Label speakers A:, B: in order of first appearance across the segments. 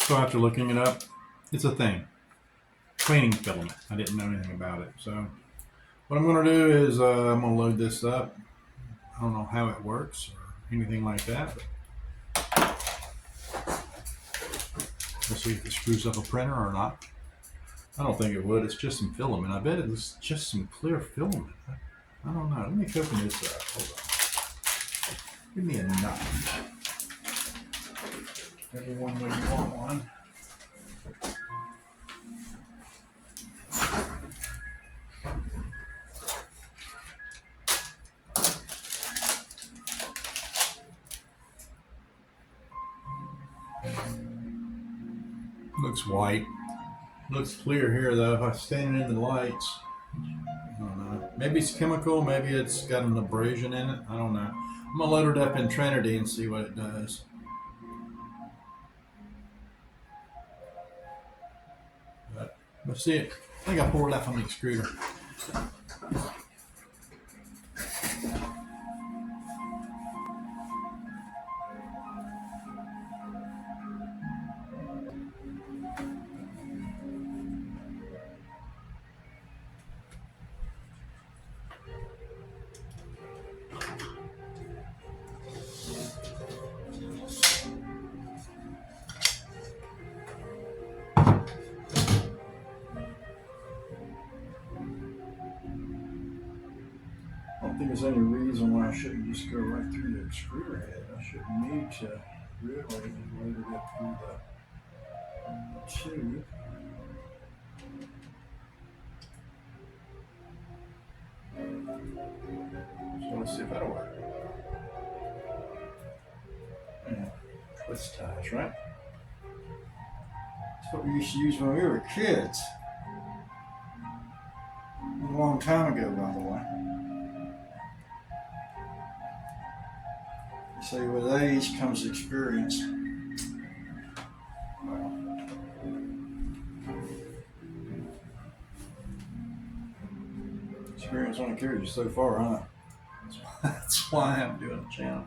A: So after looking it up, it's a thing. Cleaning filament. I didn't know anything about it. So what I'm going to do is I'm going to load this up. I don't know how it works or anything like that. But we'll see if it screws up a printer or not. I don't think it would. It's just some filament. I bet it's just some clear filament. I don't know. Let me open this up. Hold on. Give me a knife. Maybe one way you want one. Looks white. Looks clear here though. If I stand in the lights, I don't know. Maybe it's chemical. Maybe it's got an abrasion in it. I don't know. I'm gonna load it up in Trinity and see what it does. But let's see it. I think I poured that from the extruder. I don't think there's any reason why I shouldn't just go right through the extruder head. I shouldn't need to really load it up through the tube. So let's see if that'll work. Yeah, twist ties, right? That's what we used to use when we were kids. A long time ago, by the way. See, with age comes experience. Well, experience only carries you so far, huh? That's why I'm doing the channel.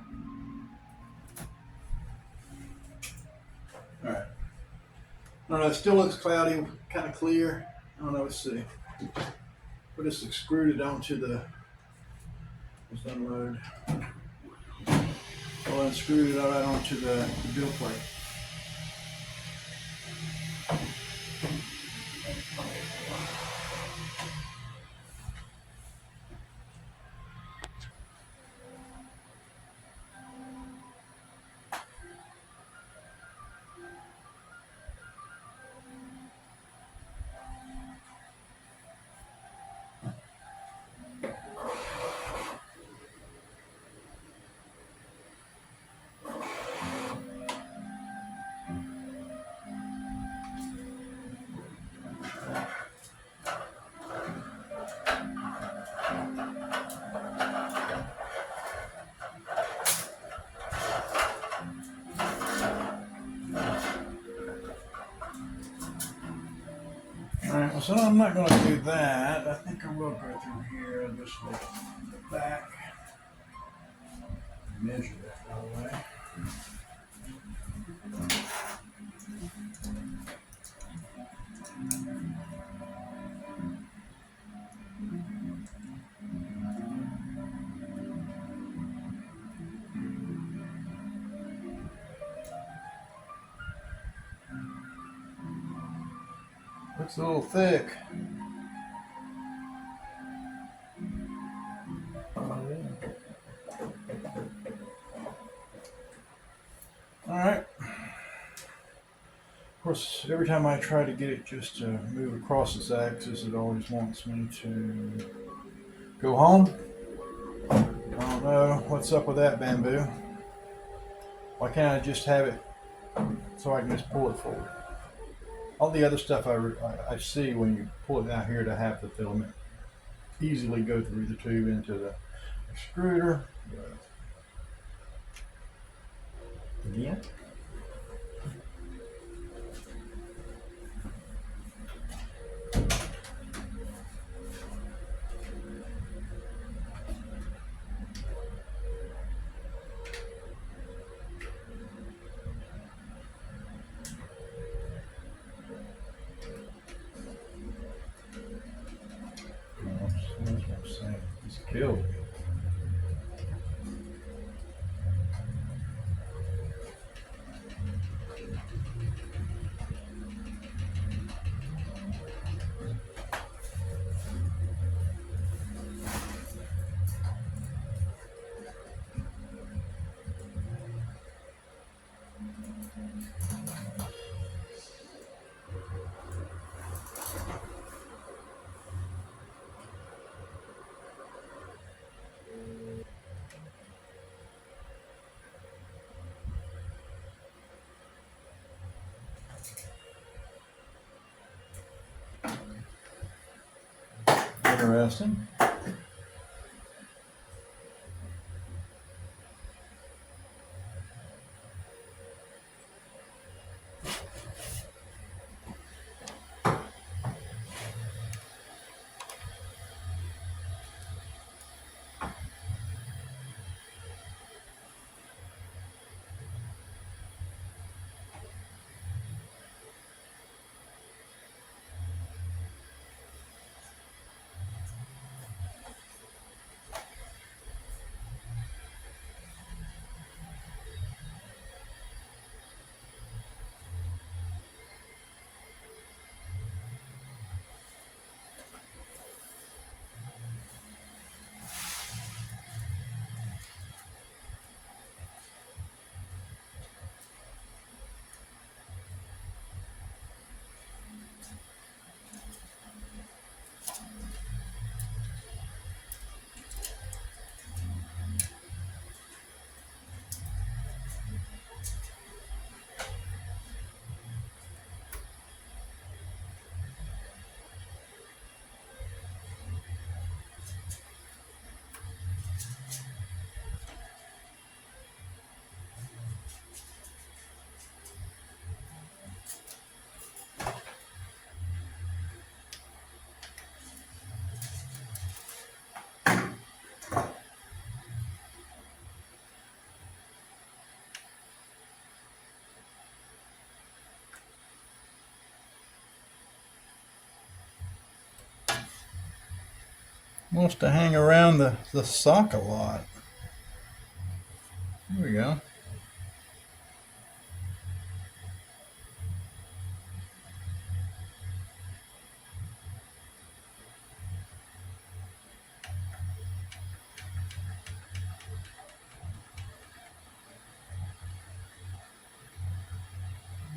A: All right. I don't know. It still looks cloudy, kind of clear. I don't know. Let's see. We'll just extrude it onto the. Let's unload. I'll unscrew it right onto the build plate. Alright, well, so I'm not going to do that. I think I will go through here and just look back. Measure that, by the way. Looks a little thick. Alright. Of course, every time I try to get it just to move across this axis, it always wants me to go home. I don't know what's up with that bamboo. Why can't I just have it so I can just pull it forward? All the other stuff I see when you pull it out here to have the filament easily go through the tube into the extruder. Again. building. Interesting. Wants to hang around the sock a lot. There we go.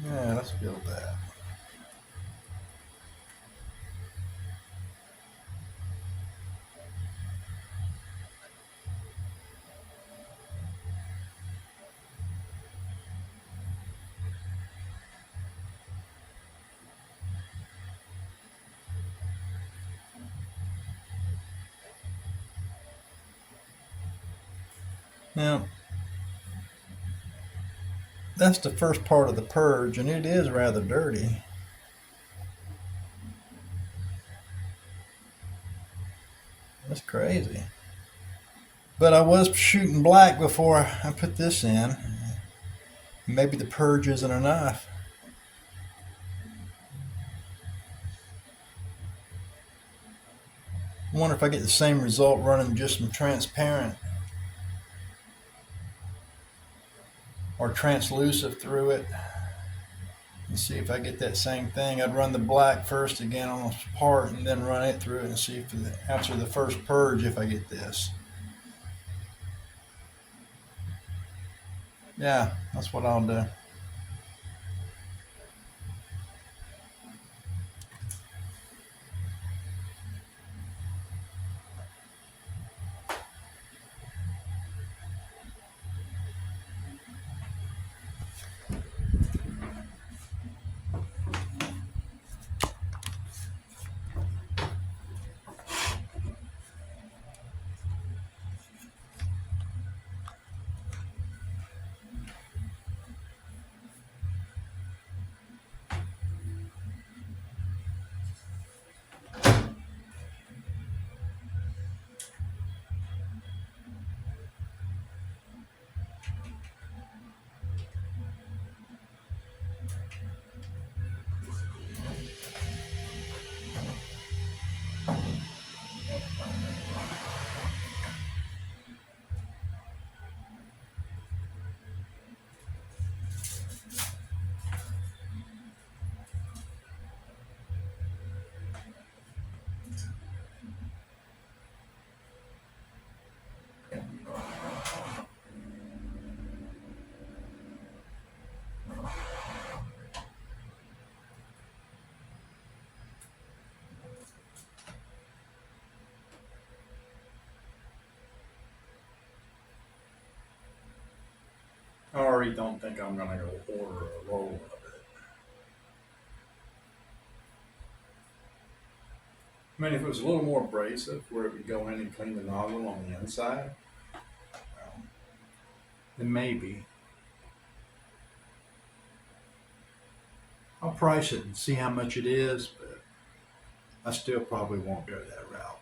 A: Yeah, let's build that. Now, that's the first part of the purge, and it is rather dirty. That's crazy. But I was shooting black before I put this in. Maybe the purge isn't enough. I wonder if I get the same result running just some transparent or translucent through it. And see if I get that same thing. I'd run the black first again on this part and then run it through it and see if after the first purge if I get this. Yeah, that's what I'll do. already don't think I'm gonna go order a roll of it. I mean, if it was a little more abrasive, where it would go in and clean the nozzle on the inside, well, then maybe. I'll price it and see how much it is, but I still probably won't go that route.